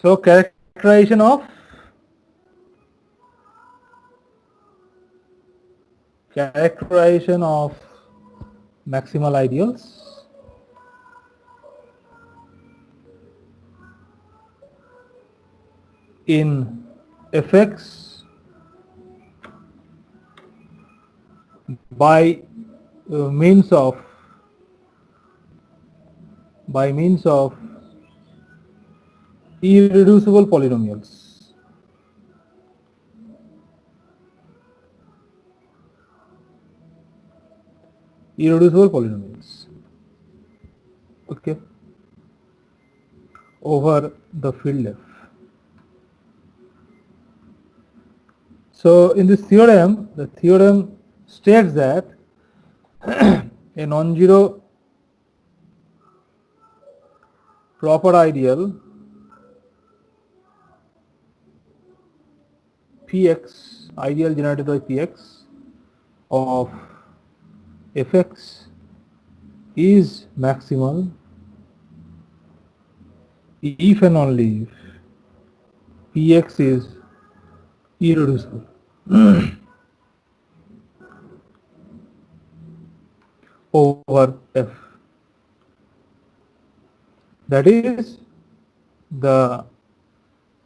So characterization of maximal ideals. In Fx by means of irreducible polynomials. Irreducible polynomials. Okay. Over the field F. So in this theorem, the theorem states that a non-zero proper ideal Px, ideal generated by Px of Fx is maximal if and only if Px is irreducible. Over F. That is, the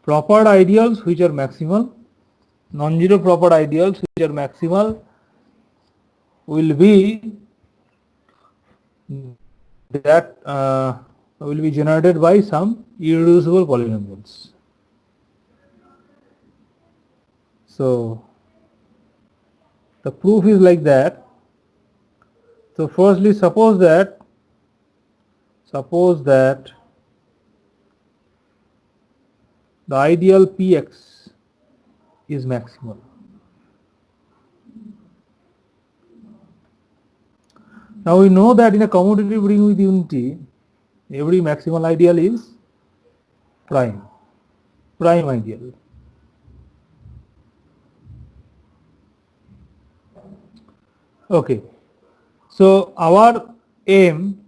proper ideals which are maximal, non-zero proper ideals which are maximal will be generated by some irreducible polynomials. So the proof is like that. So firstly, suppose that the ideal Px is maximal. Now we know that in a commutative ring with unity, every maximal ideal is prime ideal. Okay, so our aim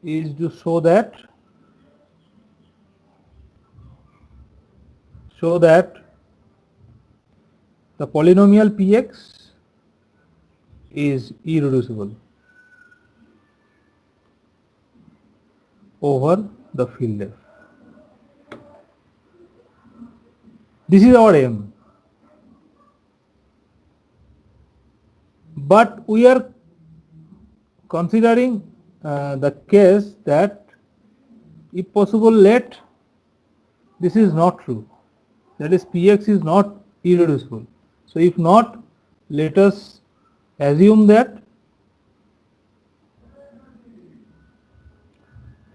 is to show that the polynomial Px is irreducible over the field F. This is our aim. But we are considering the case that if possible let this is not true, that is Px is not irreducible. So if not, let us assume that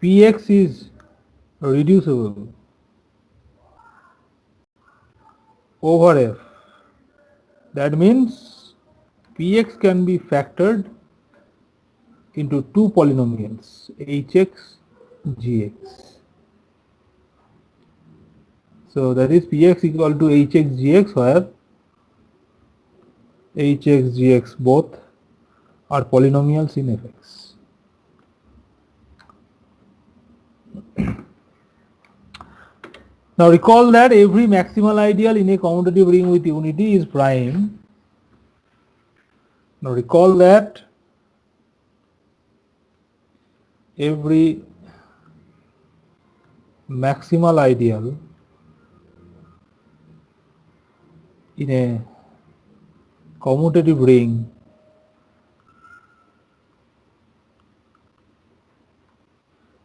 Px is reducible over F. That means Px can be factored into two polynomials, hx, gx. So that is Px equal to hx, gx, where hx, gx both are polynomials in Fx. Now recall that every maximal ideal in a commutative ring with unity is prime. Now recall that every maximal ideal in a commutative ring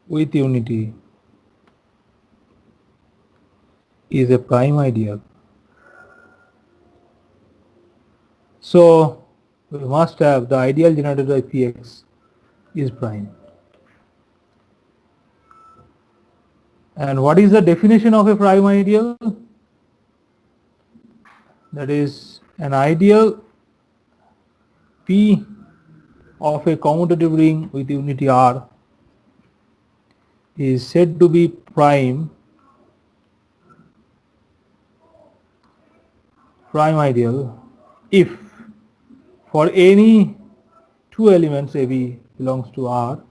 with unity is a prime ideal. So we must have the ideal generated by Px is prime. And what is the definition of a prime ideal? That is, an ideal P of a commutative ring with unity R is said to be prime ideal if for any two elements AB belongs to R,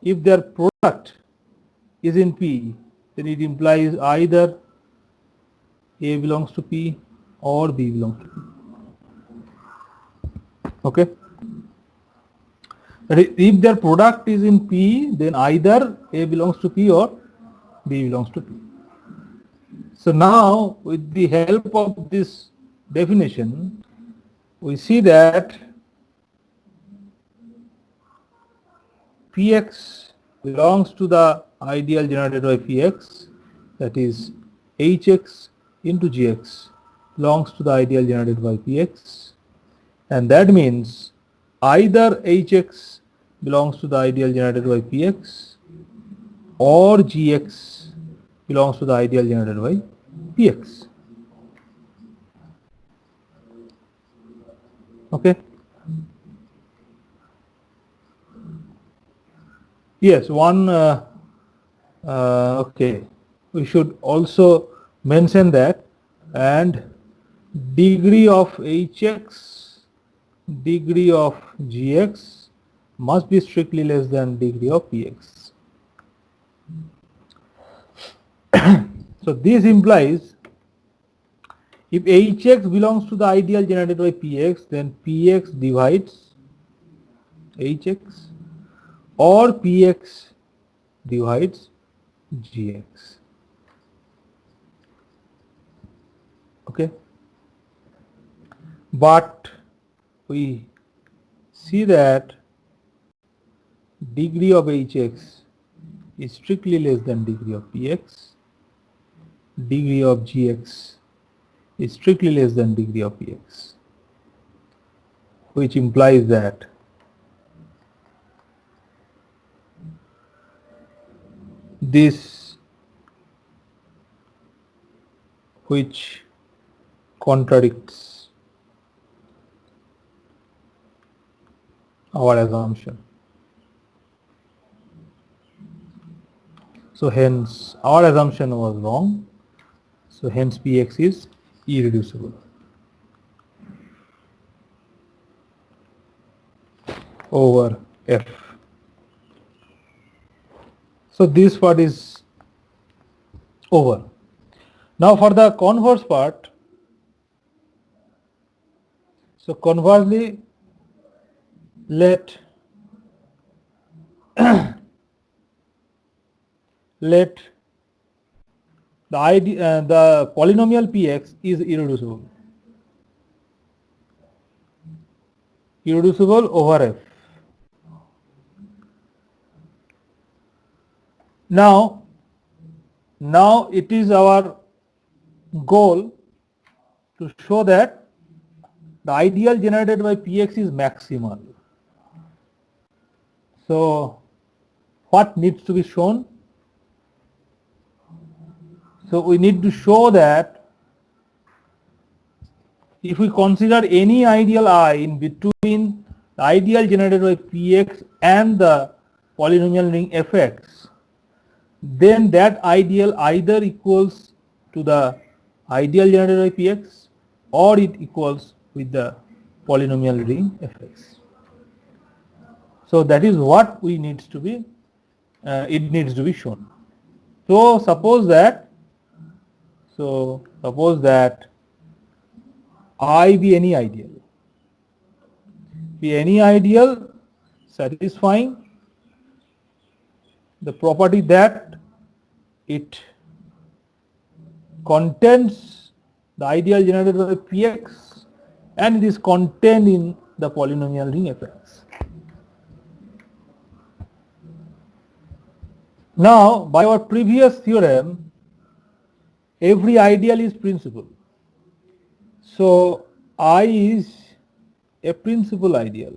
if their product is in P, then it implies either A belongs to P or B belongs to P. Okay. If their product is in P, then either A belongs to P or B belongs to P. So now, with the help of this definition, we see that Px belongs to the ideal generated by Px, that is Hx into Gx belongs to the ideal generated by Px, and that means either Hx belongs to the ideal generated by Px or Gx belongs to the ideal generated by Px. Okay. Yes, okay. We should also mention that, and degree of Hx, degree of Gx must be strictly less than degree of Px. So this implies if Hx belongs to the ideal generated by Px, then Px divides Hx or Px divides Gx. Okay. But we see that degree of Hx is strictly less than degree of Px, degree of Gx is strictly less than degree of Px, which implies that this, which contradicts our assumption. So hence our assumption was wrong. So hence Px is irreducible over F. So this part is over. Now for the converse part, so conversely, let the polynomial Px is irreducible over F. Now it is our goal to show that the ideal generated by Px is maximal. So what needs to be shown? So we need to show that if we consider any ideal I in between the ideal generated by Px and the polynomial ring Fx, then that ideal either equals to the ideal generated by Px or it equals with the polynomial ring Fx. So that is what we needs to be, it needs to be shown. So suppose that I be any ideal satisfying the property that it contains the ideal generated by Px and it is contained in the polynomial ring Fx. Now by our previous theorem, every ideal is principal. So I is a principal ideal.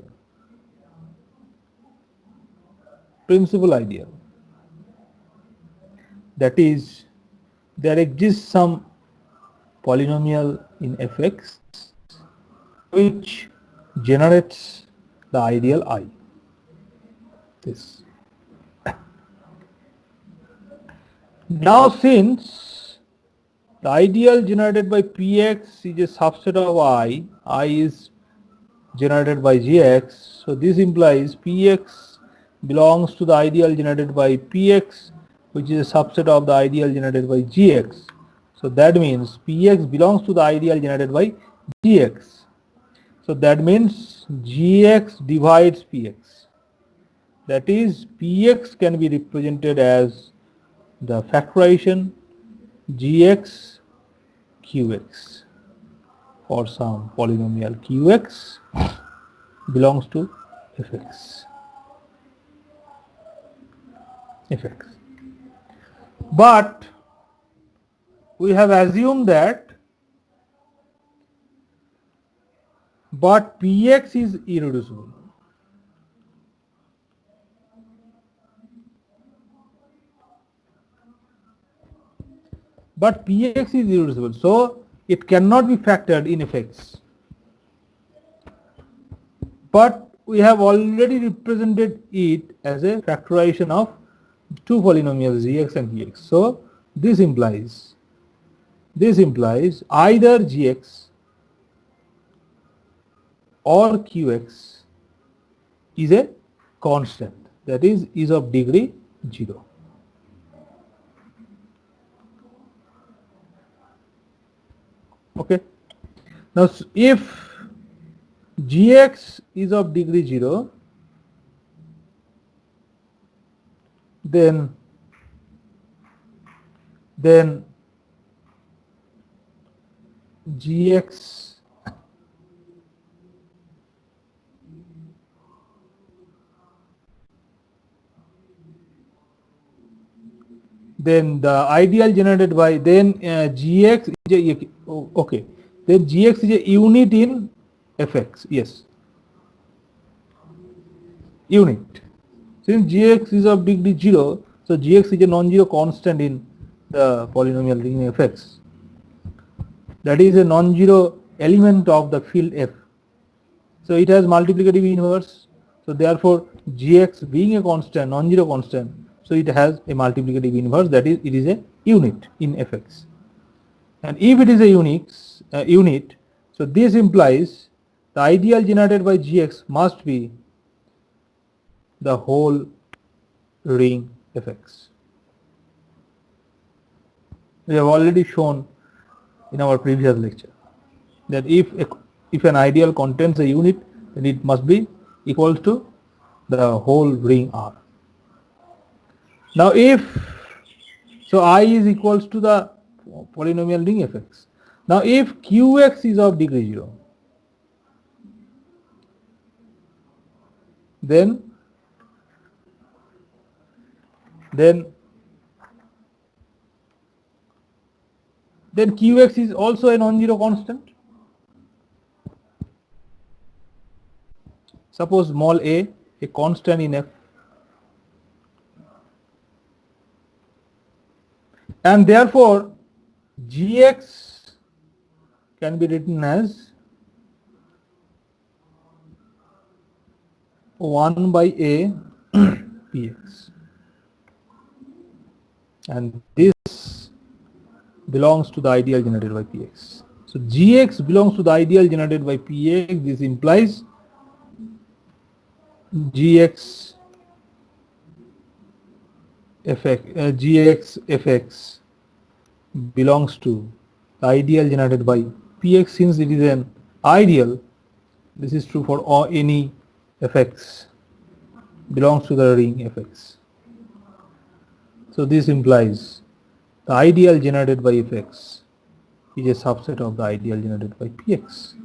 That is, there exists some polynomial in Fx which generates the ideal I. This. Now since the ideal generated by Px is a subset of I is generated by Gx, so this implies Px belongs to the ideal generated by Px, which is a subset of the ideal generated by Gx. So that means Px belongs to the ideal generated by Gx. So that means Gx divides Px. That is, Px can be represented as the factorization Gx Qx for some polynomial Qx belongs to Fx. But we have assumed that Px is irreducible. But Px is irreducible, so it cannot be factored in Fx. But we have already represented it as a factorization of two polynomials Gx and Px. So this implies either Gx or Qx is a constant, that is of degree 0. Okay. Now if Gx is of degree 0, then Gx then the ideal generated by Gx is okay. Then Gx is a unit in Fx. Yes, unit. Since Gx is of degree 0, so Gx is a non-zero constant in the polynomial ring Fx. That is a non-zero element of the field F. So it has multiplicative inverse. So therefore Gx being a constant, non-zero constant, so it has a multiplicative inverse, that is, it is a unit in Fx. And if it is a unit, so this implies the ideal generated by Gx must be the whole ring Fx. We have already shown in our previous lecture that if an ideal contains a unit, then it must be equals to the whole ring R. Now so I is equals to the polynomial ring Fx. Now if Qx is of degree 0, then Qx is also a non-zero constant. Suppose small a constant in F, and therefore Gx can be written as 1 by a Px, and this belongs to the ideal generated by Px. So Gx belongs to the ideal generated by Px. This implies Gx Fx belongs to the ideal generated by Px. Since it is an ideal, this is true for any Fx belongs to the ring Fx. So this implies the ideal generated by Fx is a subset of the ideal generated by Px.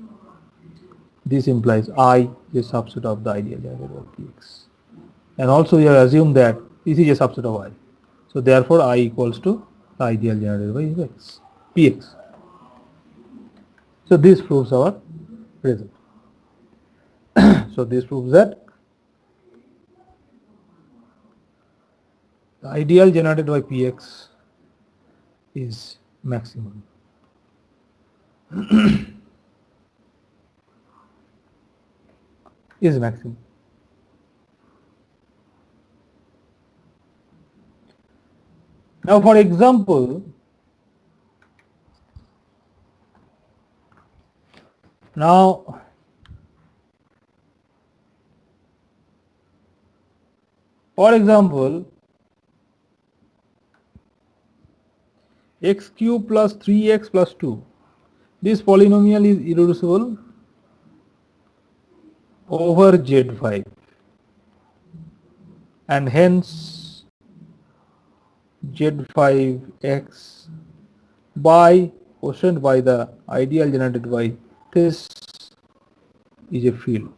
This implies I is a subset of the ideal generated by Px. And also we have assumed that this is a subset of I. So therefore I equals to the ideal generated by Px. So this proves our result. So this proves that the ideal generated by Px is maximum. Is maximum. Now for example, now For example, x cube plus 3x plus 2. This polynomial is irreducible over Z5, and hence Z5x by quotient by the ideal generated by this is a field.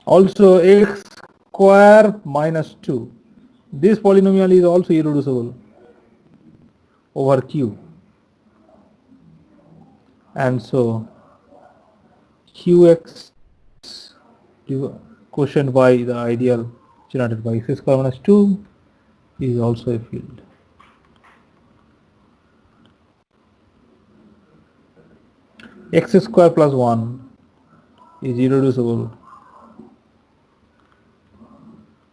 Also x square minus 2. This polynomial is also irreducible over Q. And so Qx quotient by the ideal generated by x square minus 2 is also a field. X square plus 1 is irreducible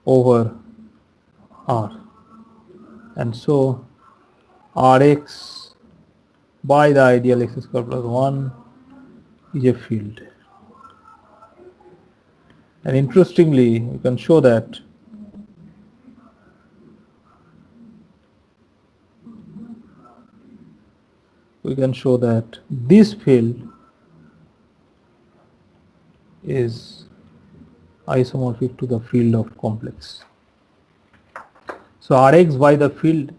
over R, and so Rx by the ideal x square plus 1 is a field. And interestingly, we can show that this field is isomorphic to the field of complex. So Rx by the field,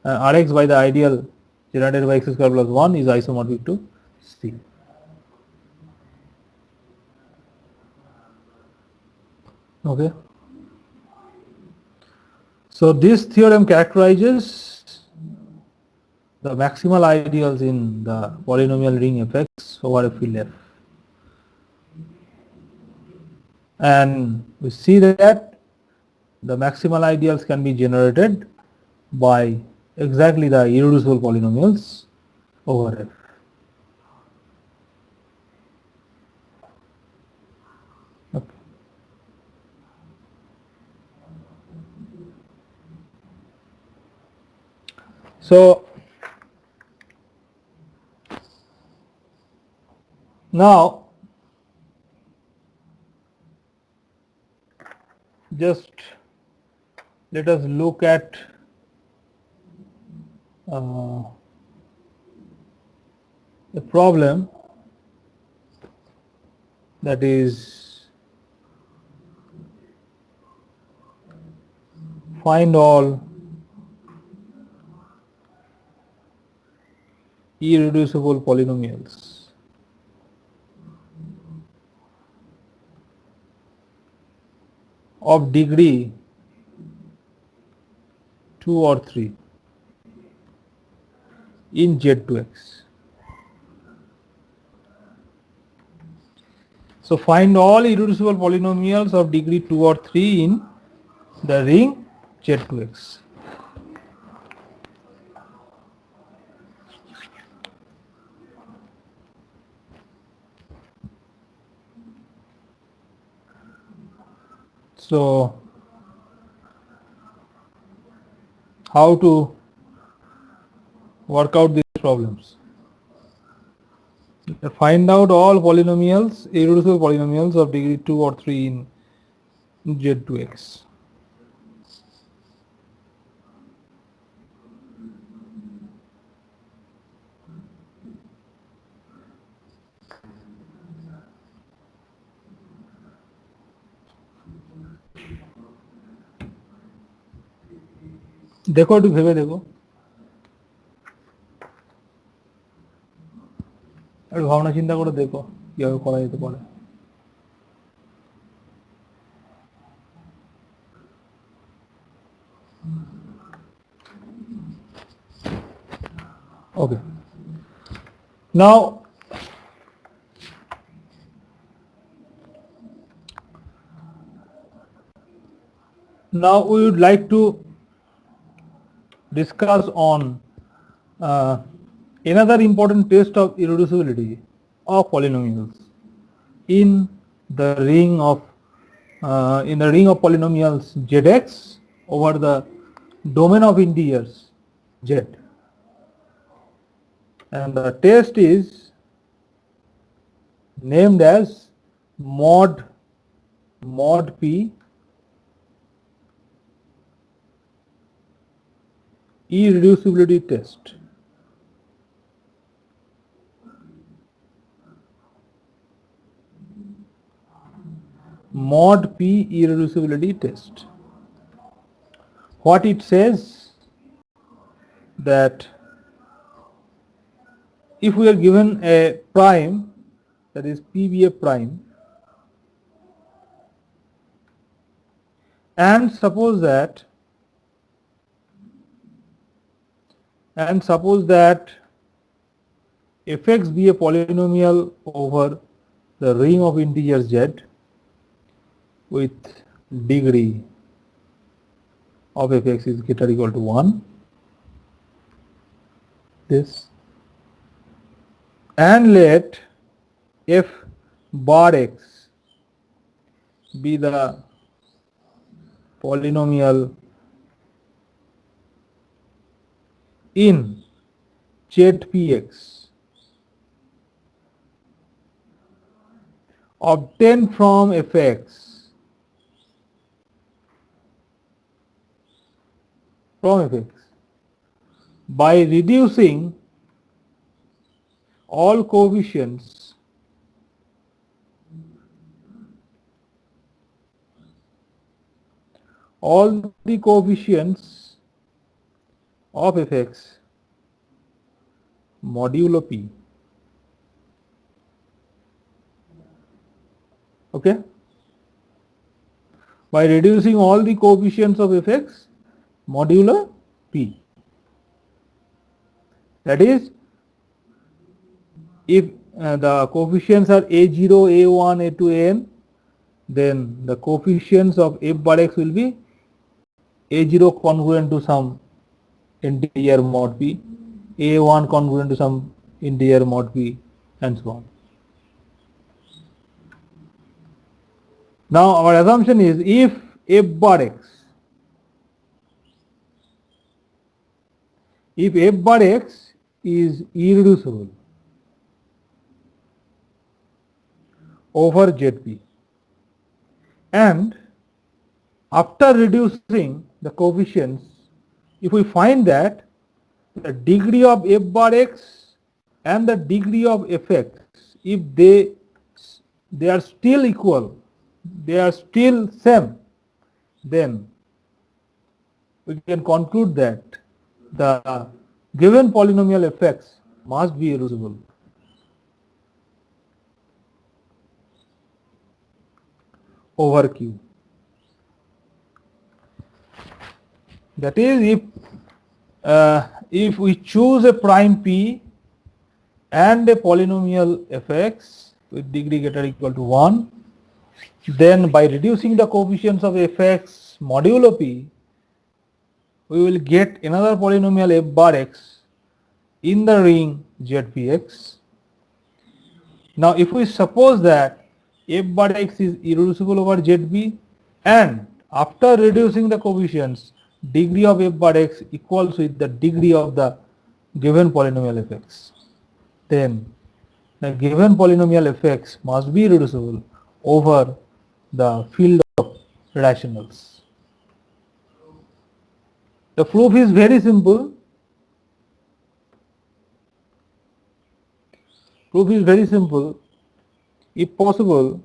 Rx by the ideal generated by x square plus 1 is isomorphic to C. Okay. So this theorem characterizes the maximal ideals in the polynomial ring Fx over a field F. And we see that the maximal ideals can be generated by exactly the irreducible polynomials over F. Okay. So now just let us look at a problem that is find all irreducible polynomials of degree 2 or 3 in Z2X. So find all irreducible polynomials of degree 2 or 3 in the ring Z2X. So how to work out these problems? Find out all polynomials, irreducible polynomials of degree 2 or 3 in Z2X. देखो একটু ভেবে দেখো, একটু ভাবনা চিন্তা করে দেখো কিভাবে করা যেতে পারে। Okay. Now we would like to discuss on another important test of irreducibility of polynomials in the ring of polynomials Zx over the domain of integers Z. And the test is named as mod P irreducibility test. Mod P irreducibility test. What it says, that if we are given a prime, that is PBA prime, and suppose that fx be a polynomial over the ring of integers z with degree of fx is greater or equal to 1, this, and let f bar x be the polynomial in ZPX obtained from fx by reducing all coefficients of fx modulo p. Okay, by reducing all the coefficients of fx modulo p. That is, if the coefficients are a0, a1, a2, an, then the coefficients of f bar x will be a0 congruent to some integer mod p, a1 congruent to some integer mod p, and so on. Now our assumption is, if f bar x is irreducible over Zp, and after reducing the coefficients, if we find that the degree of f bar x and the degree of fx, if they are still equal, they are still same, then we can conclude that the given polynomial fx must be irreducible over Q. That is, if we choose a prime P and a polynomial fx with degree greater or equal to 1, then by reducing the coefficients of fx modulo P, we will get another polynomial f bar x in the ring ZPX. Now if we suppose that f bar x is irreducible over ZB, and after reducing the coefficients, degree of f bar x equals with the degree of the given polynomial fx, then the given polynomial fx must be reducible over the field of rationals. The proof is very simple. If possible,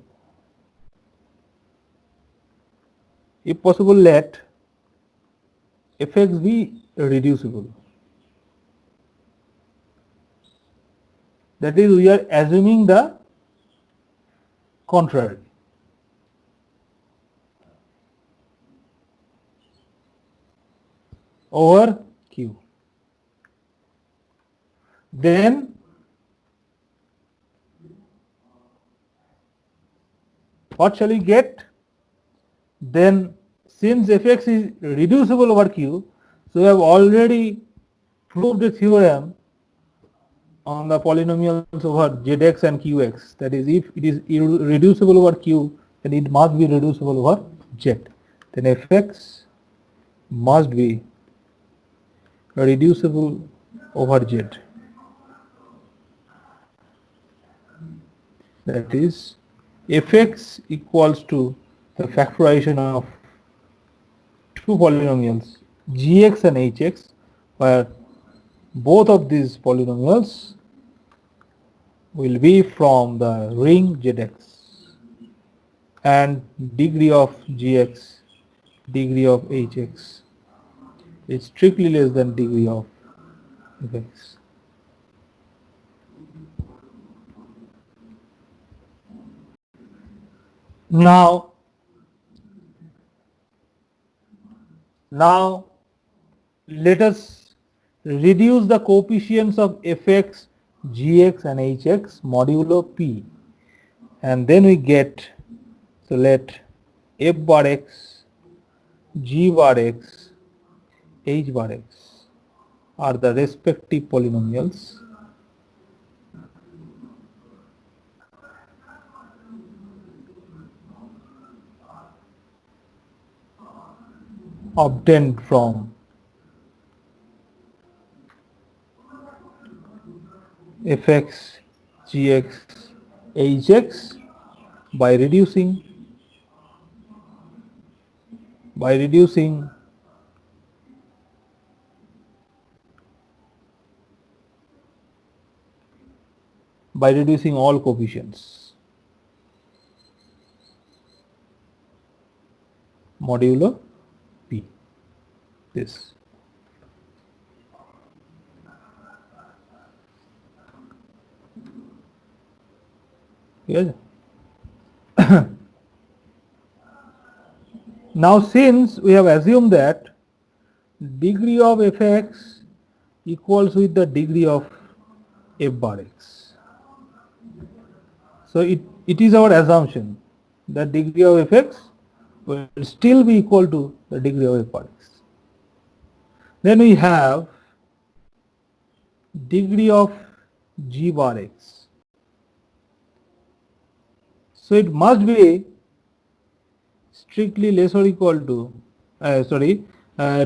let fx be reducible. That is, we are assuming the contrary. Over Q. Then what shall we get? Then since fx is reducible over Q, so we have already proved a theorem on the polynomials over zx and qx. That is, if it is reducible over Q, then it must be reducible over z. Then fx must be reducible over z. that is fx equals to the factorization of two polynomials gx and hx, where both of these polynomials will be from the ring Zx, and degree of gx, degree of hx is strictly less than degree of fx. Now let us reduce the coefficients of fx, gx and hx modulo p, and then we get, so let f bar x, g bar x, h bar x are the respective polynomials obtained from fx, gx, hx by reducing all coefficients modulo p. This. Yes. Now since we have assumed that degree of fx equals with the degree of f bar x, so it is our assumption that degree of fx will still be equal to the degree of f bar x. Then we have degree of g bar x. So it must be strictly less or equal to,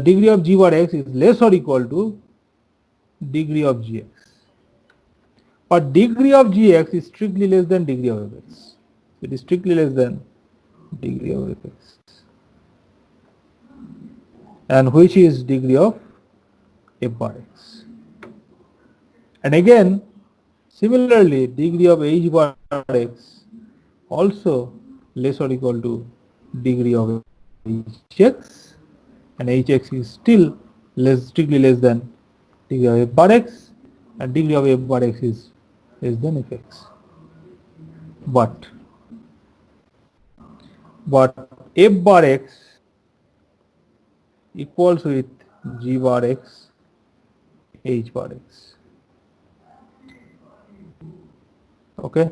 degree of g bar x is less or equal to degree of gx. But degree of gx is strictly less than degree of fx. It is strictly less than degree of fx. And which is degree of f bar x. And again, similarly, degree of h bar x also less or equal to degree of hx, and hx is still strictly less than degree of f bar x, and degree of f bar x is less than fx. But f bar x equals with g bar x, h bar x. Okay.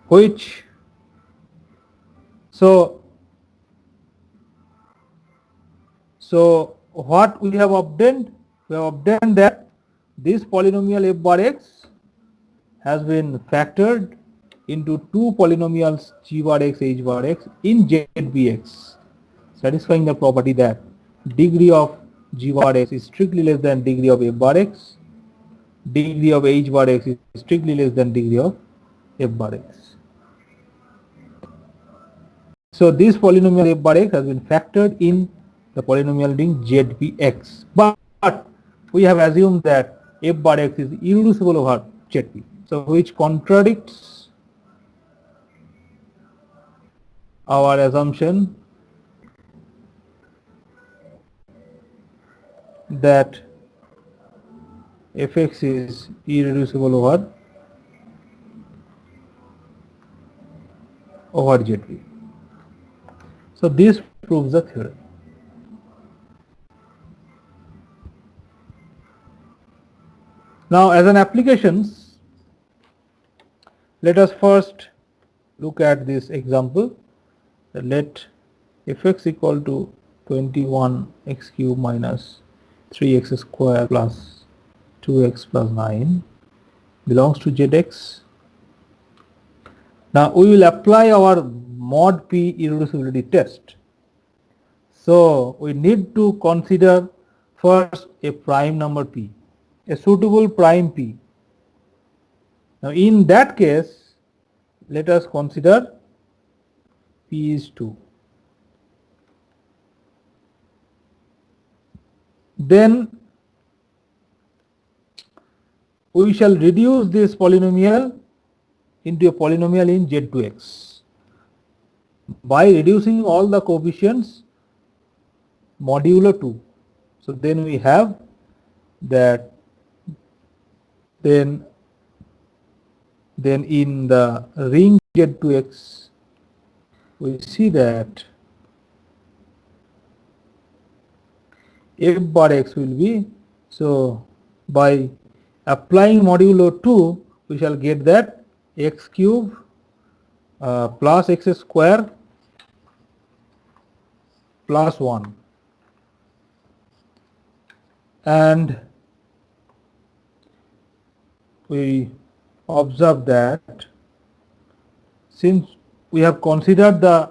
Which, so what we have obtained? We have obtained that this polynomial f bar x has been factored into two polynomials g bar x, h bar x in ZBX, satisfying the property that degree of g bar x is strictly less than degree of f bar x, degree of h bar x is strictly less than degree of f bar x. So this polynomial f bar x has been factored in the polynomial ring ZBX, but we have assumed that f bar x is irreducible over ZB, so which contradicts our assumption that fx is irreducible over ZB. So this proves the theorem. Now as an applications, let us first look at this example. Let fx equal to 21x cube minus 3x square plus 2x plus 9 belongs to Zx. Now we will apply our mod p irreducibility test So we need to consider first a prime number P, a suitable prime P. Now in that case, let us consider P is 2. Then we shall reduce this polynomial into a polynomial in Z2X by reducing all the coefficients modulo 2. So then we have that then in the ring Z2X we see that f bar x will be, so by applying modulo 2 we shall get that x cube plus x square plus 1, and we observe that since we have considered the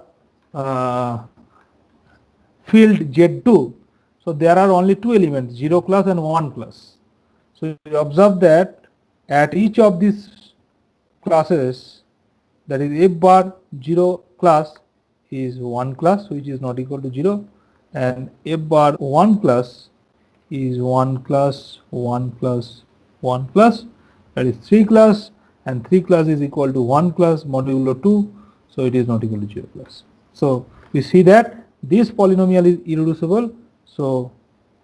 field Z2, so there are only two elements, 0 class and 1 class. So we observe that at each of these classes, that is f bar 0 class is 1 class which is not equal to 0, and f bar 1 class is 1 class 1 class 1 class, that is 3 class, and 3 class is equal to 1 class modulo 2, so it is not equal to 0 class. So we see that this polynomial is irreducible, so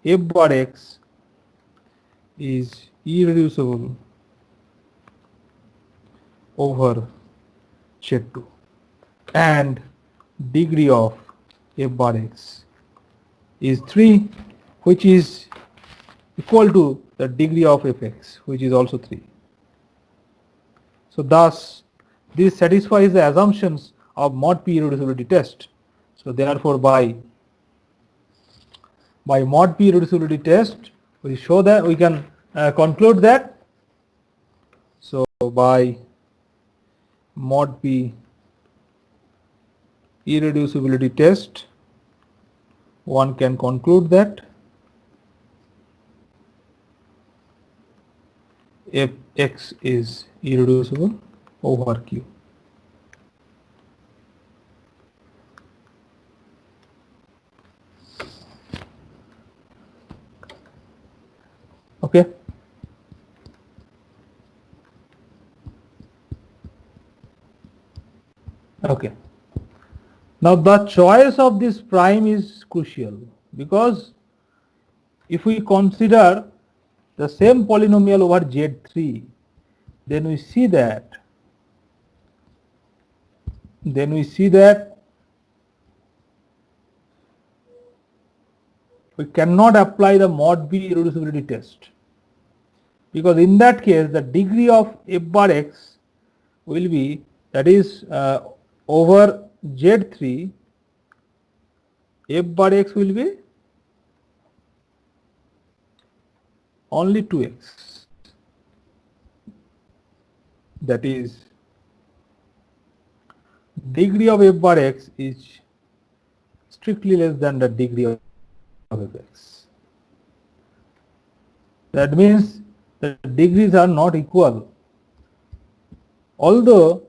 f bar x is irreducible over Z2, and degree of f bar x is 3, which is equal to the degree of fx, which is also 3. So thus this satisfies the assumptions of mod P irreducibility test. So therefore by mod P irreducibility test we show that we can conclude that. So by mod P irreducibility test one can conclude that fx is irreducible over Q. Okay. Okay. Now the choice of this prime is crucial, because if we consider the same polynomial over Z3, then we see that we cannot apply the mod B irreducibility test, because in that case the degree of f bar x will be, that is over Z3, f bar x will be only 2x, that is degree of f bar x is strictly less than the degree of fx. That means the degrees are not equal, although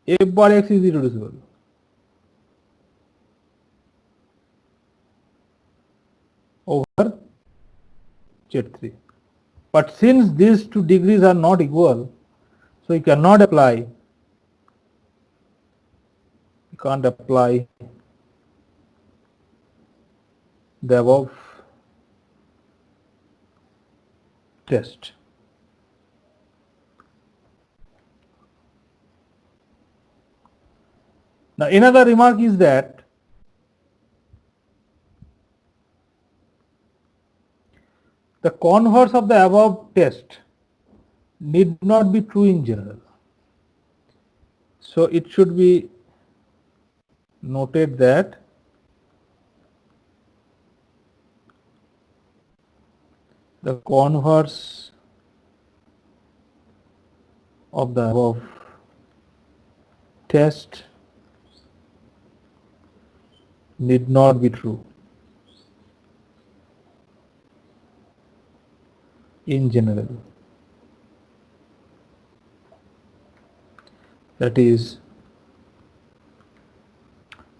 f bar x is irreducible. Over Z3. But since these two degrees are not equal, so you cannot apply, the above test. Now another remark is that the converse of the above test need not be true in general. So it should be noted that the converse of the above test need not be true in general. That is,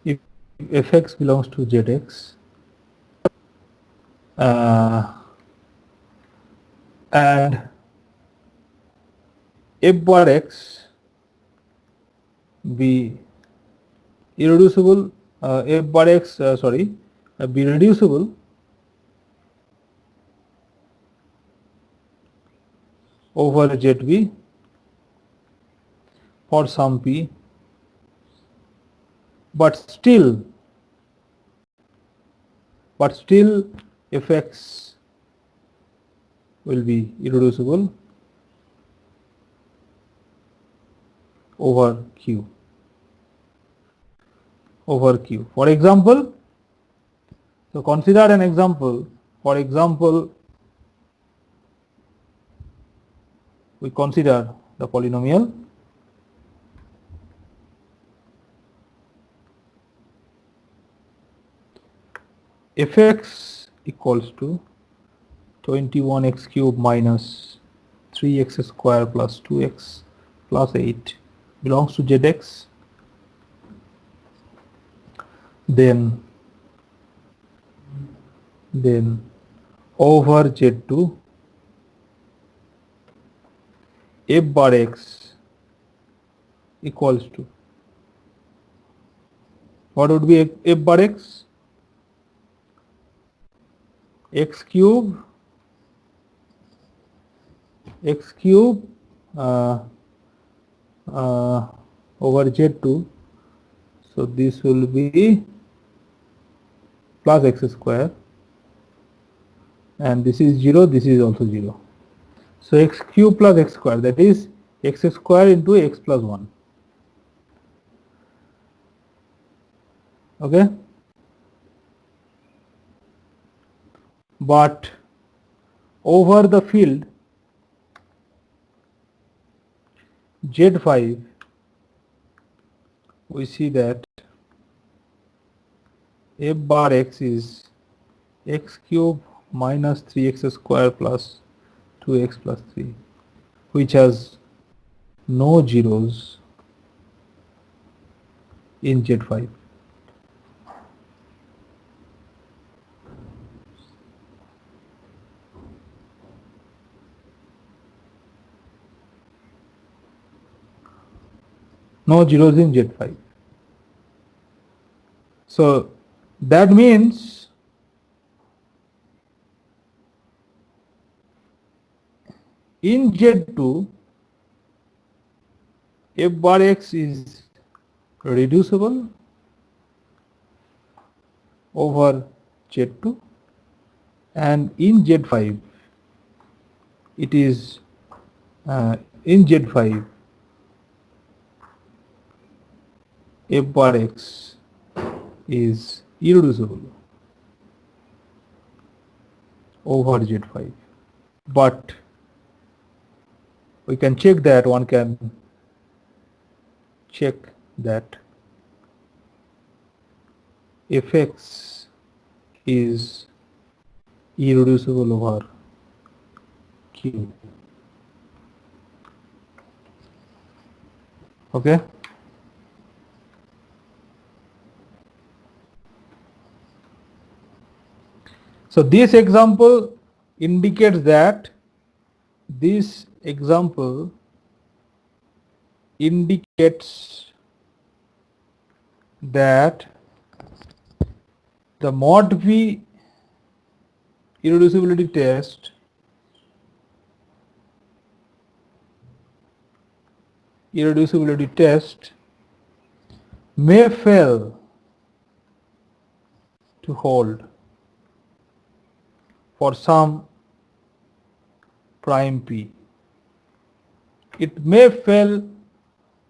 if fx belongs to zx, and f bar x be irreducible, f bar x be reducible over zb for some p, but still fx will be irreducible over q. For example, so consider an example. For example, we consider the polynomial fx equals to 21x cube minus 3x square plus 2x plus 8 belongs to zx, then over z2 f bar x equals to, what would be f bar x? X cube over z2, so this will be plus x square, and this is 0, this is also 0. So x cube plus x square, that is x square into x plus 1. Okay, but over the field Z5, we see that f bar x is x cube minus 3x square plus 2x plus 3, which has no zeros in Z5. No zeros in Z5. So that means in Z2, f bar x is reducible over Z2, and in Z5 it is in Z5 f bar x is irreducible over Z5, but we can check that, one can check that fx is irreducible over q. Okay, so this example indicates that the mod v irreducibility test may fail to hold for some prime p. It may fail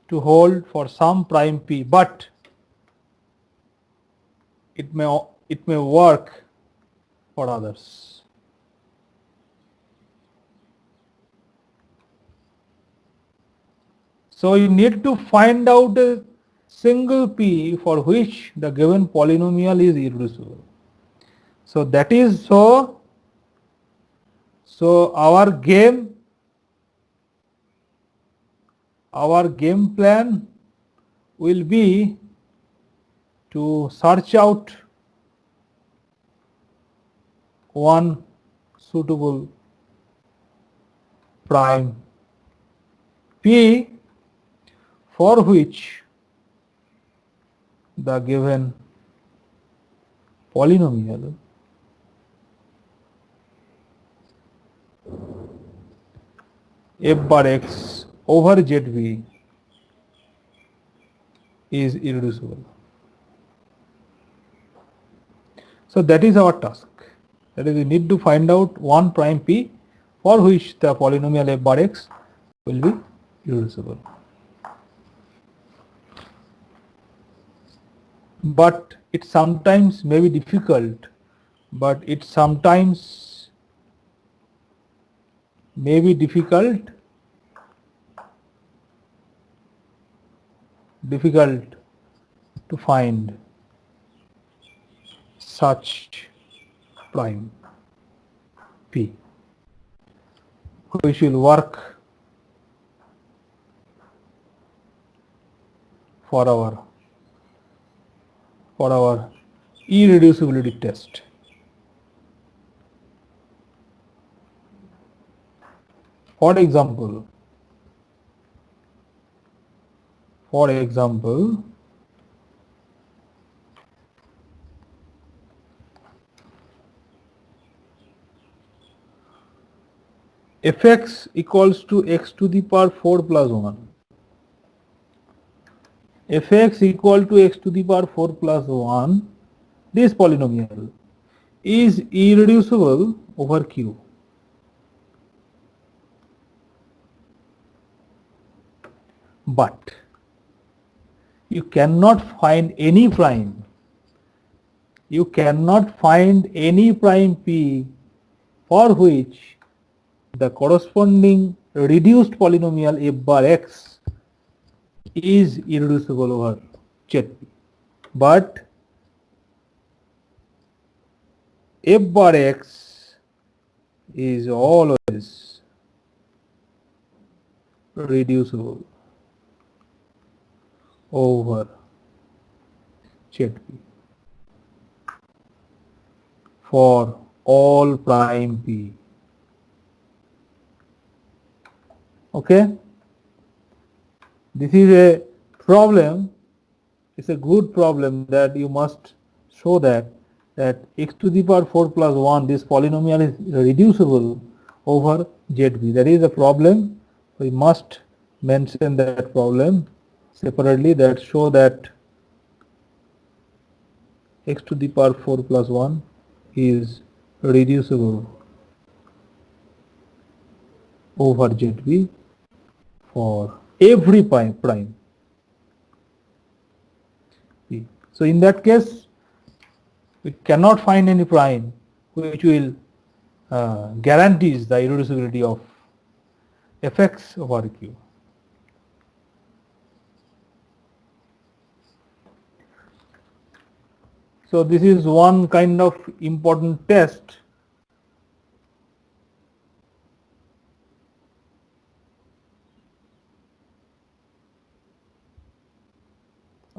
to hold for some prime p, but it may work for others. So you need to find out single p for which the given polynomial is irreducible. So that is so our game plan will be to search out one suitable prime p for which the given polynomial f bar x over zb is irreducible. So that is our task. That is, we need to find out one prime p for which the polynomial f bar x will be irreducible. But it sometimes may be difficult, but it sometimes may be difficult to find such prime p which will work for our irreducibility test. For example, fx equals to x to the power 4 plus 1. Fx equal to x to the power 4 plus 1, this polynomial is irreducible over Q. But you cannot find any prime. You cannot find any prime p for which the corresponding reduced polynomial f bar x is irreducible over Zp. But f bar x is always reducible over Zp for all prime p. Okay, this is a problem. It's a good problem that you must show that x to the power 4 plus 1, this polynomial is reducible over Zp. That is a problem. We must mention that problem separately, that show that x to the power 4 plus 1 is reducible over Zp for every prime p. So in that case, we cannot find any prime which will guarantees the irreducibility of fx over q. So this is one kind of important test.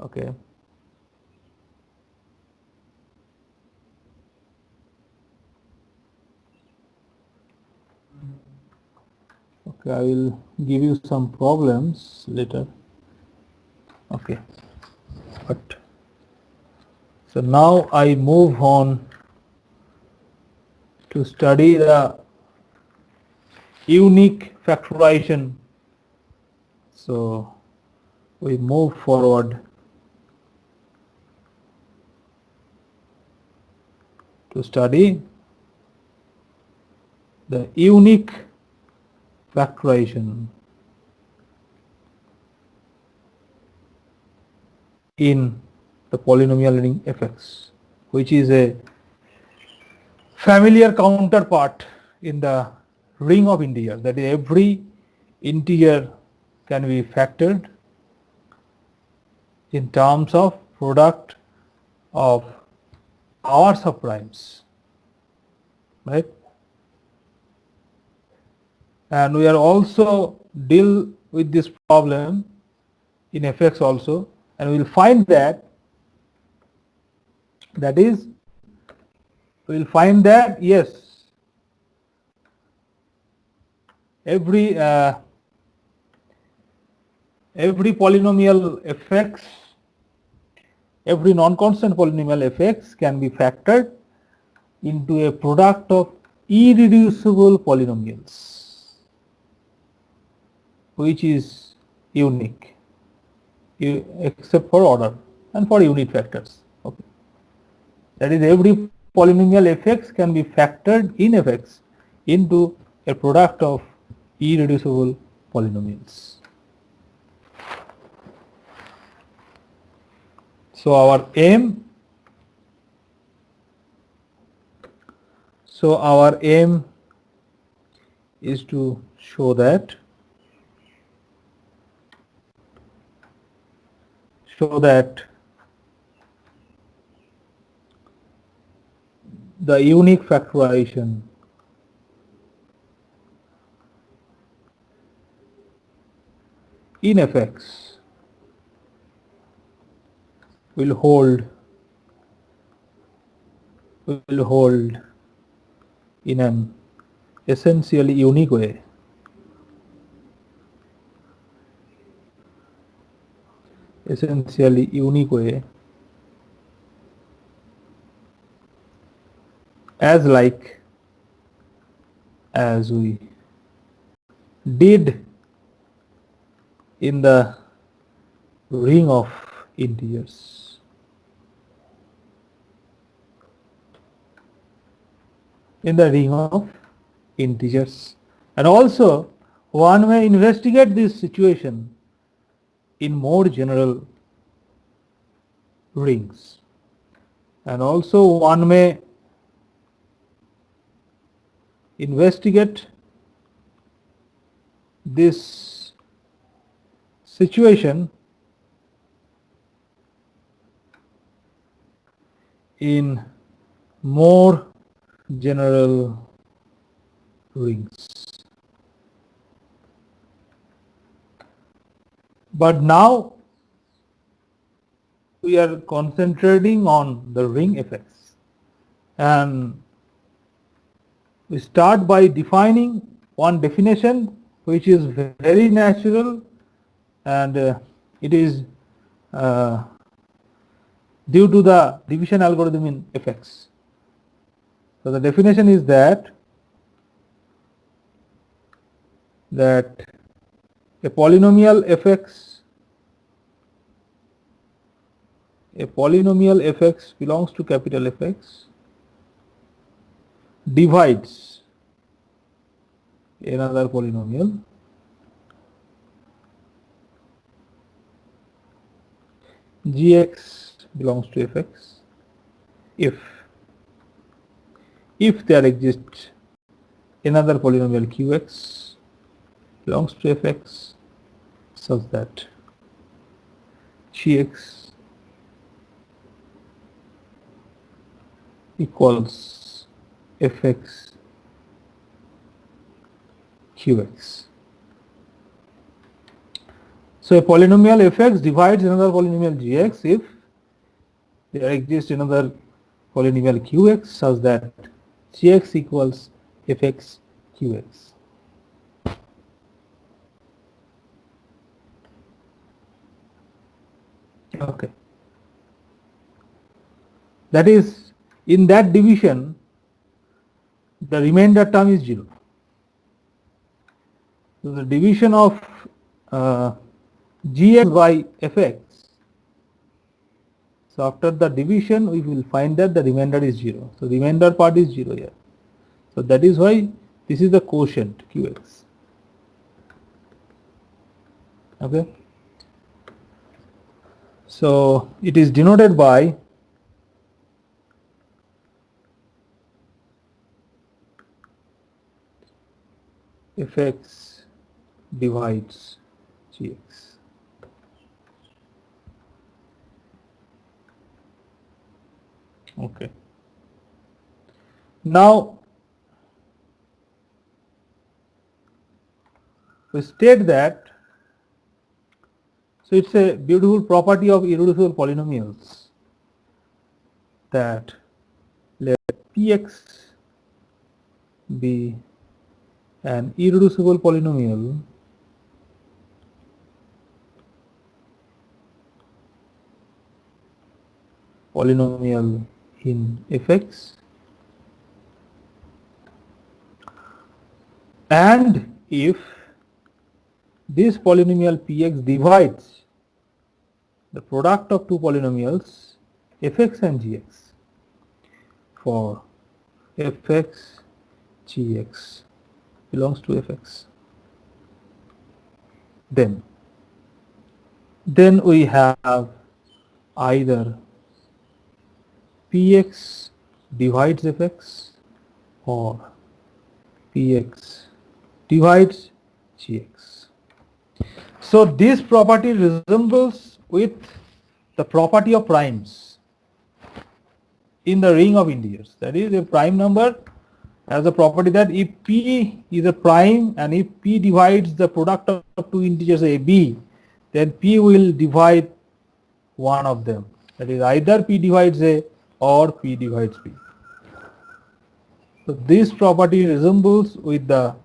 Okay. Okay, I will give you some problems later. Okay. But so now I move on to study the unique factorization. So we move forward to study the unique factorization in the polynomial ring fx, which is a familiar counterpart in the ring of integers. That is, every integer can be factored in terms of product of powers of primes, right? And we are also deal with this problem in fx also, and we will find that we will find that yes, every polynomial fx, every non-constant polynomial fx can be factored into a product of irreducible polynomials, which is unique except for order and for unit factors. Okay, that is, every polynomial fx can be factored in fx into a product of irreducible polynomials. So our aim is to show that the unique factorization in fx will hold in an essentially unique way. As like as we did in the ring of integers. And also one may investigate this situation in more general rings, and also one may investigate this situation in more general rings. But now we are concentrating on the ring fx, and we start by defining one definition which is very natural, and it is due to the division algorithm in fx. So the definition is that a polynomial fx belongs to capital Fx, divides another polynomial gx belongs to fx if there exists another polynomial qx belongs to fx such that gx equals fx qx. So a polynomial fx divides another polynomial gx if there exists another polynomial qx such that gx equals fx qx. Okay. That is, in that division, the remainder term is 0. So the division of gx by fx, so after the division we will find that the remainder is 0. So the remainder part is 0 here. So that is why this is the quotient qx. Okay. So it is denoted by fx divides gx. Okay. Now we state that, so it's a beautiful property of irreducible polynomials that let Px be an irreducible polynomial in Fx, and if this polynomial Px divides the product of two polynomials Fx and Gx for Fx Gx belongs to Fx, then we have either Px divides Fx or Px divides Gx. So this property resembles with the property of primes in the ring of integers. That is, a prime number has a property that if P is a prime and if P divides the product of two integers a, b, then P will divide one of them. That is, either P divides a or P divides B. So this property resembles with the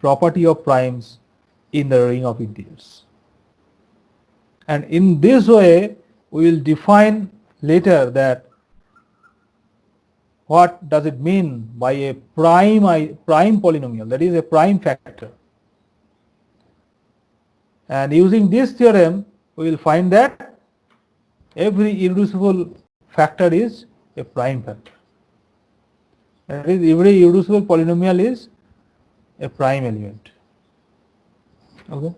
property of primes in the ring of integers. And in this way, we will define later that what does it mean by a prime polynomial, that is a prime factor. And using this theorem, we will find that every irreducible factor is a prime factor. That is, every irreducible polynomial is a prime element. Okay.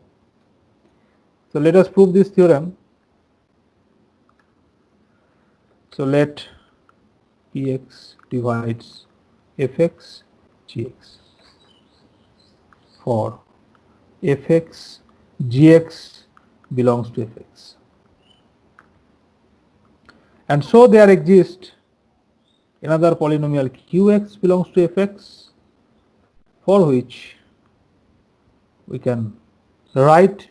So let us prove this theorem. So let Px divides Fx Gx for Fx Gx belongs to Fx. And so there exists another polynomial Qx belongs to Fx, for which we can write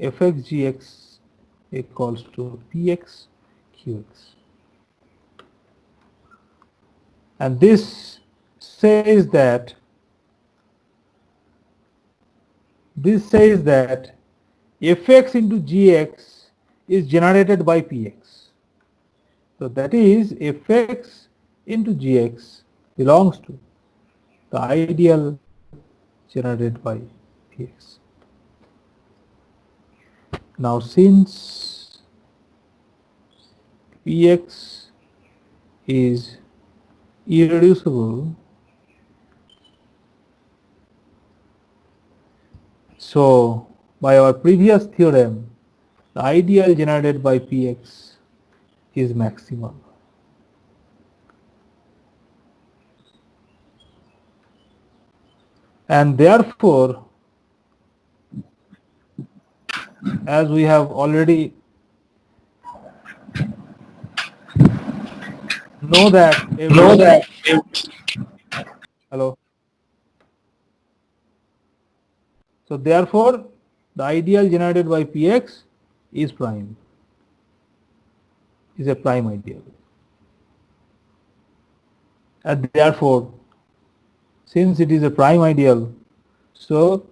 Fx Gx equals to Px Qx. And this says that Fx into Gx is generated by Px. So that is, Fx into Gx belongs to the ideal generated by Px. Now since Px is irreducible, so by our previous theorem, the ideal generated by Px is maximal. And therefore, as we have already know that hello. So therefore, the ideal generated by Px is prime, is a prime ideal. And therefore, since it is a prime ideal, so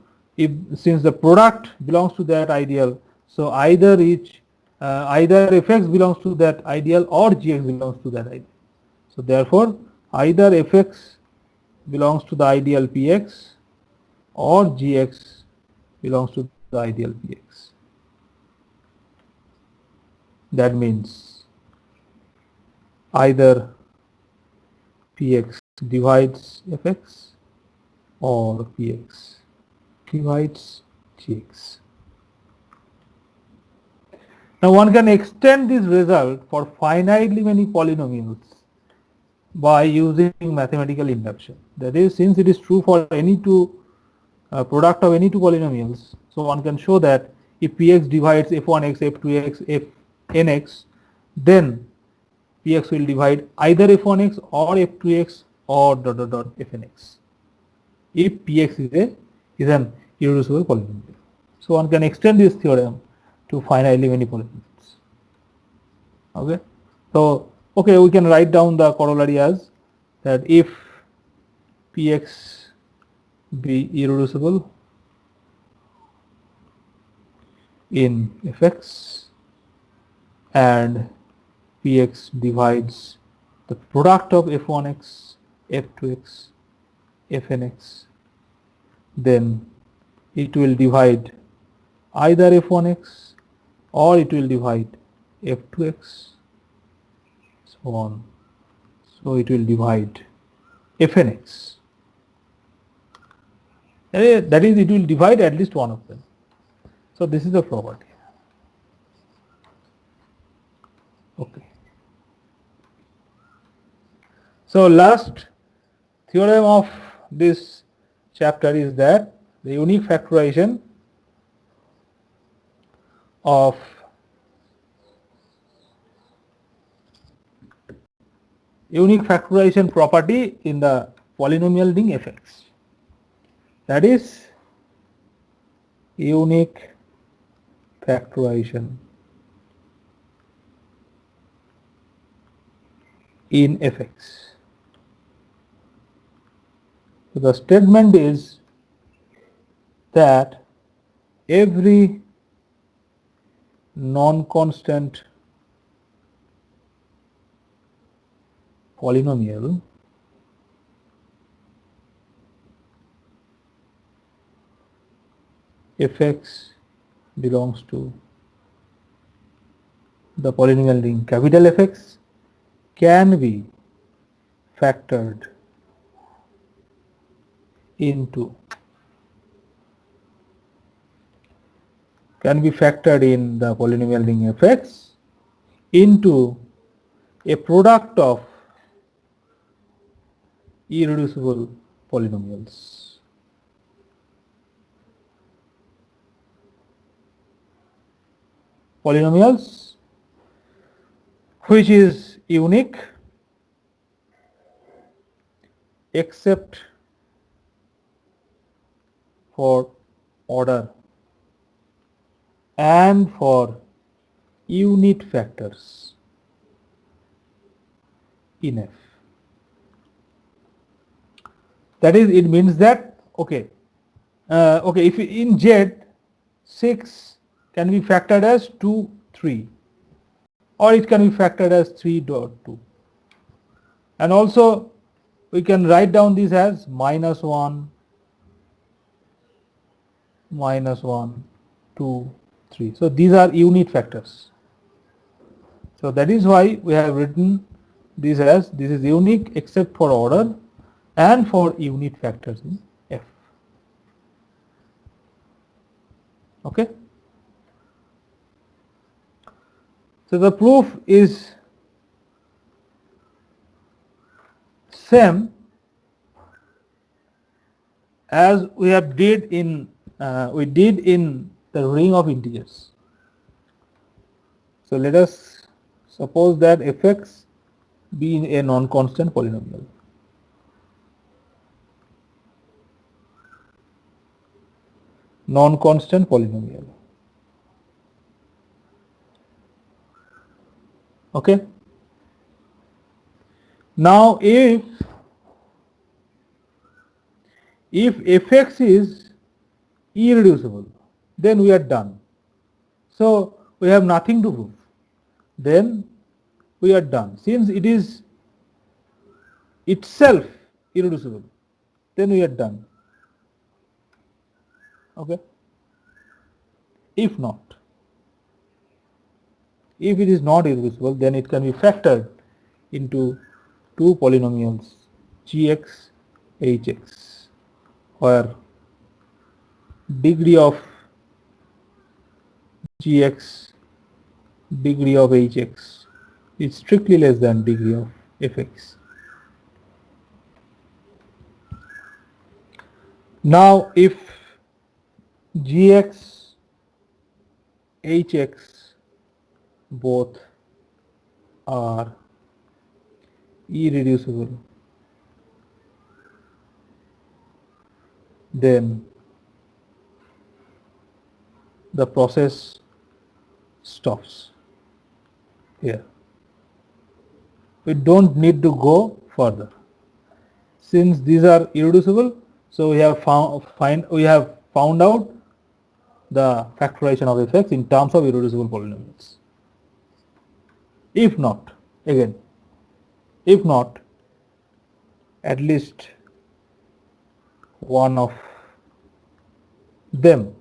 since the product belongs to that ideal, so either Fx belongs to that ideal or Gx belongs to that ideal. So therefore, either Fx belongs to the ideal Px or Gx belongs to the ideal Px. That means either Px divides Fx or Px divides Gx. Now one can extend this result for finitely many polynomials by using mathematical induction. That is, since it is true for any two product of any two polynomials, so one can show that if Px divides f1x, f2x, fnx, then Px will divide either f1x or f2x or dot dot dot fnx if Px is an irreducible polynomial. So one can extend this theorem to finitely many polynomials. Okay. So okay, we can write down the corollary as that if Px be irreducible in fx and Px divides the product of f1x, f2x, fnx, then it will divide either f1x or it will divide f2x, so on. So it will divide fnx. That is, it will divide at least one of them. So this is the property. Okay. So last theorem of this chapter is that the unique factorization of property in the polynomial ring fx. That is unique factorization in fx. So the statement is that every non-constant polynomial fx belongs to the polynomial ring capital Fx can be factored into in the polynomial ring fx into a product of irreducible polynomials. Polynomials which is unique except for order and for unit factors in F. That is, it means that if in Z 6 can be factored as 2, 3, or it can be factored as 3.2, and also we can write down this as -1, -1, 2, 3. So these are unit factors. So that is why we have written this as this is unique except for order and for unit factors in F. Okay. So the proof is same as we did in the ring of integers. So let us suppose that fx be a non-constant polynomial. Non-constant polynomial. Okay. Now if fx is irreducible, then we are done. So we have nothing to prove. Then we are done. Since it is itself irreducible, then we are done. Okay. If it is not irreducible, then it can be factored into two polynomials gx, hx, where degree of gx, degree of hx is strictly less than degree of fx. Now if gx, hx both are irreducible, then the process stops here. We don't need to go further. Since these are irreducible, so we have found out the factorization of fx in terms of irreducible polynomials. If not, again, if not, at least one of them,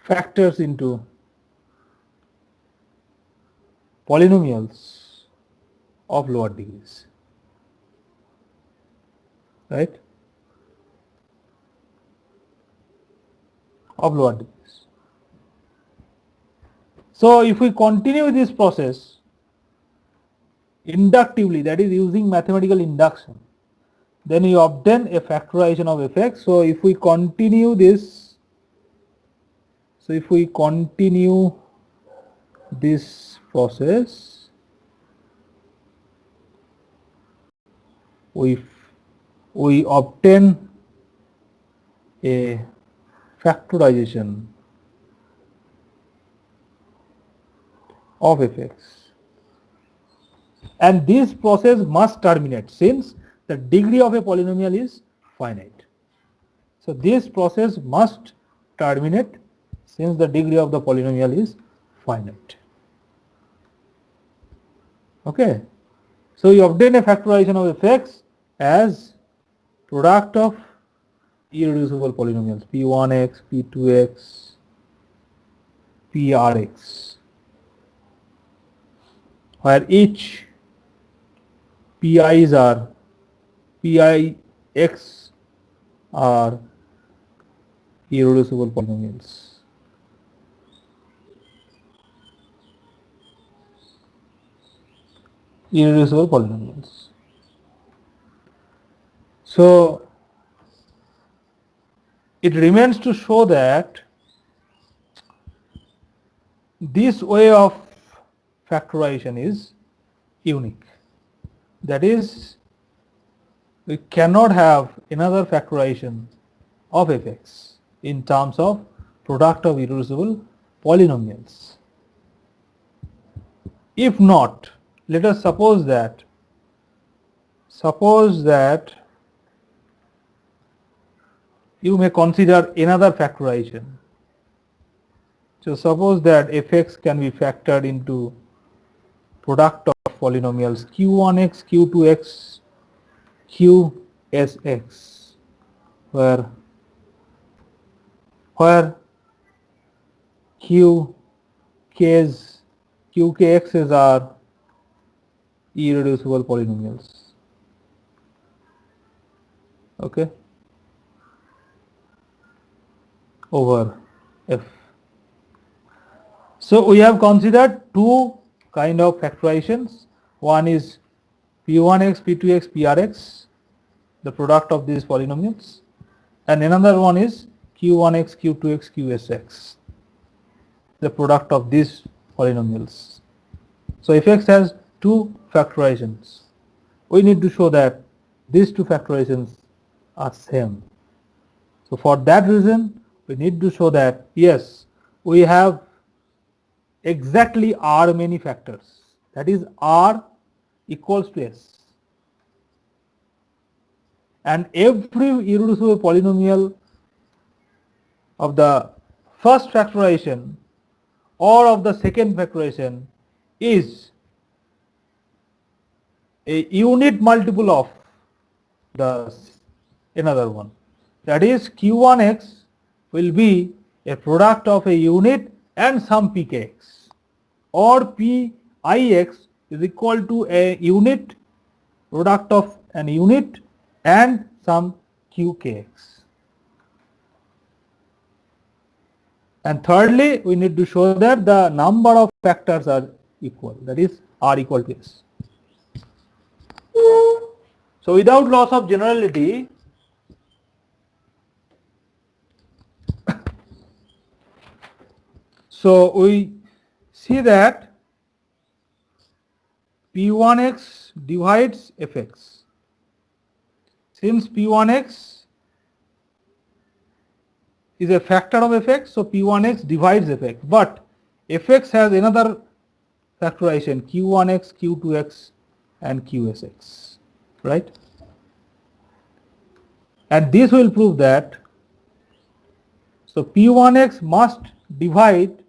factors into polynomials of lower degrees, right? Of lower degrees. So if we continue this process inductively, that is using mathematical induction, then you obtain a factorization of fx. So if we continue this, process, we obtain a factorization of fx, and this process must terminate since the degree of a polynomial is finite. So this process must terminate since the degree of the polynomial is finite. Okay, so you obtain a factorization of fx as product of irreducible polynomials p1x, p2x, prx, where each pix are irreducible polynomials. So it remains to show that this way of factorization is unique. That is, we cannot have another factorization of fx in terms of product of irreducible polynomials. If not, let us suppose that you may consider another factorization. So suppose that fx can be factored into product of polynomials q1x, q2x, qsx, where qkx's are irreducible polynomials. Okay, over f. So we have considered two kind of factorizations. One is p1x, p2x, prx, the product of these polynomials, and another one is q1x, q2x, qsx, the product of these polynomials. So fx has two factorizations. We need to show that these two factorizations are same. So for that reason, we need to show that yes, we have exactly r many factors, that is r equals to s, and every irreducible polynomial of the first factorization or of the second factorization is a unit multiple of the another one. That is, q1x will be a product of a unit and some pkx, or pix is equal to a unit product of an unit and some qkx. And thirdly, we need to show that the number of factors are equal, that is r equal to s. So without loss of generality, So we see that P1x divides Fx. Since P1x is a factor of Fx, so P1x divides Fx. But Fx has another factorization, Q1x, Q2x, and Qsx, right? And this will prove that, so P1x must divide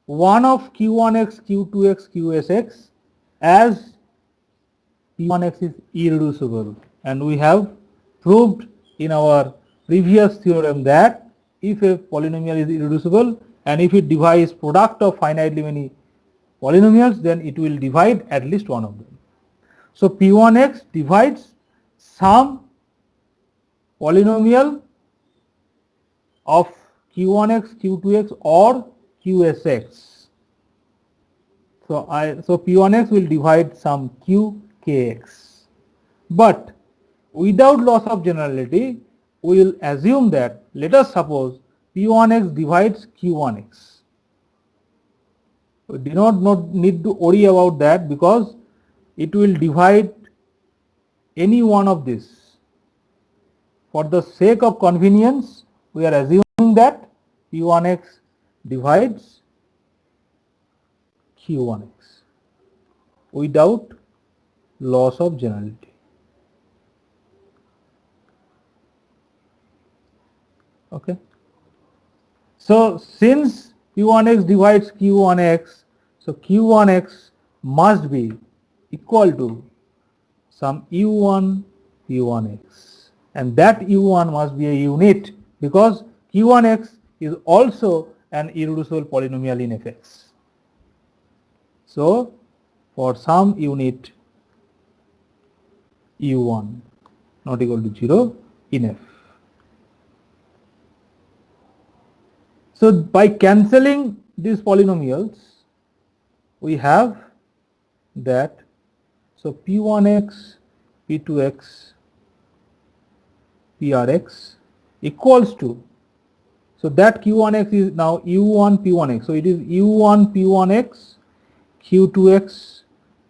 one of Q1x, Q2x, Qsx as P1x is irreducible. And we have proved in our previous theorem that if a polynomial is irreducible and if it divides product of finitely many polynomials, then it will divide at least one of them. So P1x divides some polynomial of Q1x, Q2x or Qsx. So P1x will divide some Qkx. But without loss of generality, we will assume that, let us suppose P1x divides Q1x. We do not need to worry about that because it will divide any one of these. For the sake of convenience, we are assuming that P1x divides Q1x without loss of generality. Okay. So since Q1x divides Q1x, so Q1x must be equal to some U1 P1x, and that U1 must be a unit because Q1x is also an irreducible polynomial in Fx. So for some unit U1 not equal to 0 in F. So by cancelling these polynomials, we have that, so P1x, P2x, Prx equals to, so that Q1x is now U1 P1x. So it is U1 P1x, Q2x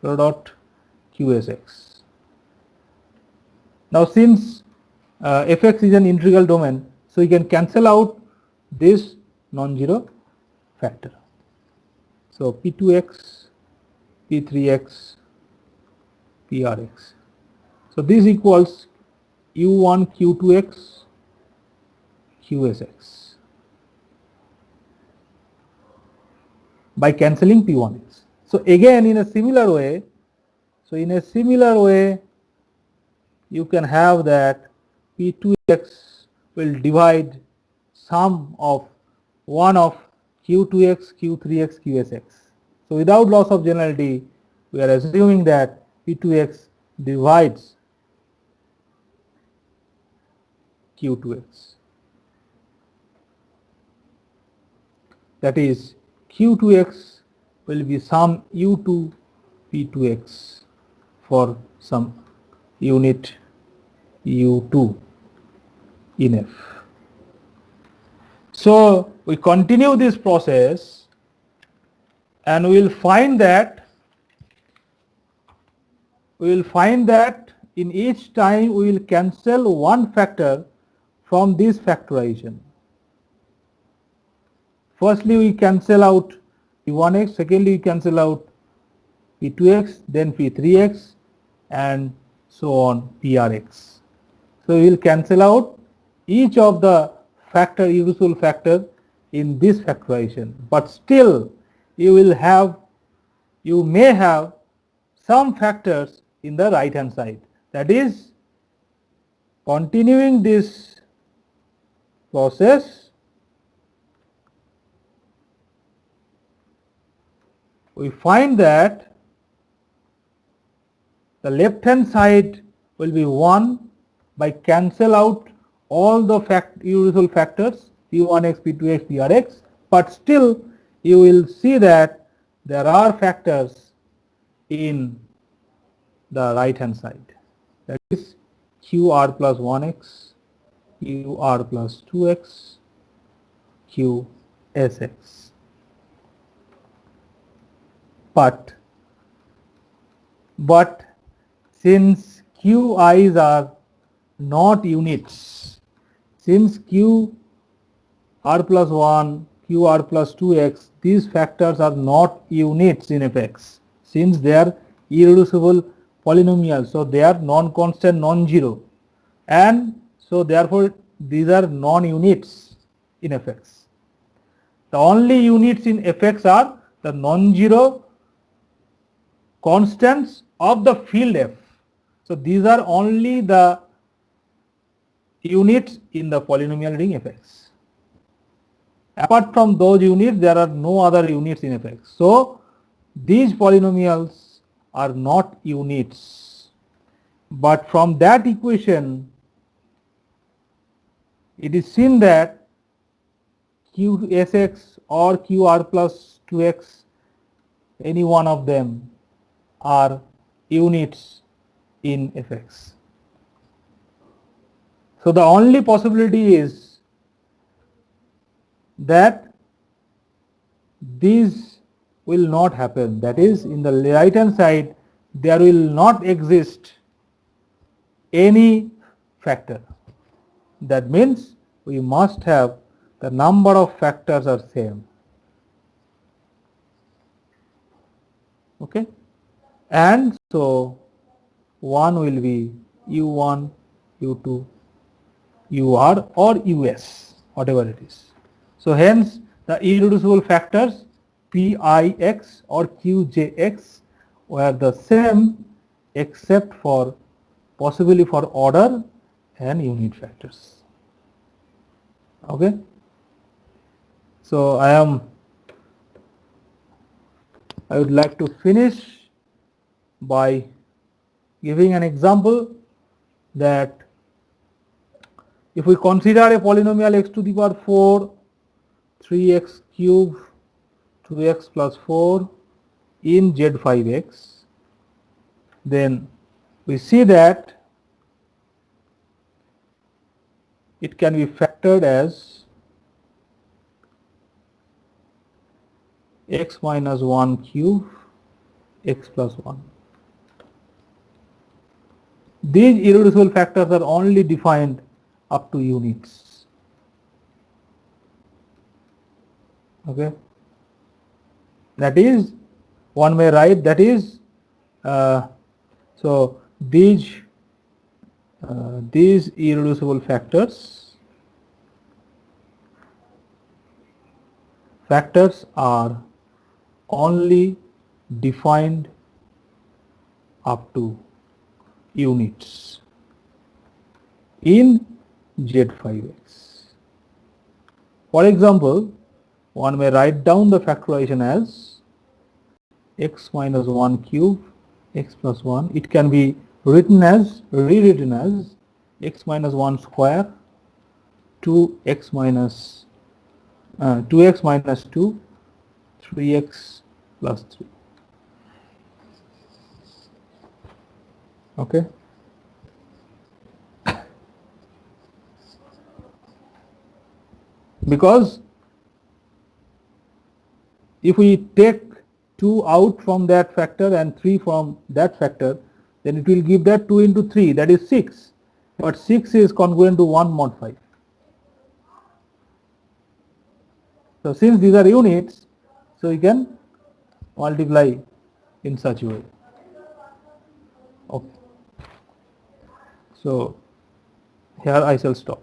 dot Qsx. Now since Fx is an integral domain, so you can cancel out this non-zero factor. So P2x, P3x, Prx. So this equals U1 Q2x, Qsx by cancelling P1x. So again in a similar way, you can have that P2x will divide sum of one of Q2x, Q3x, Qsx. So without loss of generality, we are assuming that P2x divides Q2x. That is, Q2x will be some U2 P2x for some unit U2 in F. So we continue this process and we will find that in each time we will cancel one factor from this factorization. Firstly we cancel out P1x, secondly we cancel out P2x, then P3x, and so on Prx. So we will cancel out each of the factor, irreducible factor in this factorization, but still you may have some factors in the right hand side. That is, continuing this process, we find that the left hand side will be 1 by cancel out all the irreducible factors P1x, P2x, Prx, but still you will see that there are factors in the right hand side. That is Qr plus 1x, Qr plus 2x, QSX. But since QIs are not units, since Q r plus 1, Q r plus 2x, these factors are not units in fx, since they are irreducible polynomials, so they are non-constant, non-zero, and so therefore these are non-units in fx. The only units in fx are the non-zero constants of the field f. So these are only the units in the polynomial ring fx. Apart from those units, there are no other units in fx. So these polynomials are not units. But from that equation, it is seen that QSX or QR plus 2x, any one of them are units in fx. So the only possibility is that these will not happen. That is, in the right hand side, there will not exist any factor. That means we must have the number of factors are same. Okay, and so one will be u1, u2, ur or us, whatever it is. So hence the irreducible factors pix or qjx were the same except for possibly for order and unit factors. Okay, so I would like to finish by giving an example that if we consider a polynomial x to the power 4, 3x cube, 2x plus 4 in z5x, then we see that it can be factored as x minus 1 cube, x plus 1. These irreducible factors are only defined up to units. Okay, that is, one may write, that is, so these irreducible factors are only defined up to units in z5x. For example, one may write down the factorization as x minus 1 cube, x plus 1. It can be rewritten as x minus 1 square, 2x minus 2x minus 2, 3x plus 3. Okay, because if we take 2 out from that factor and 3 from that factor, then it will give that 2 into 3, that is 6, but 6 is congruent to 1 mod 5. So since these are units, so you can multiply in such a way. Okay, so here I shall stop.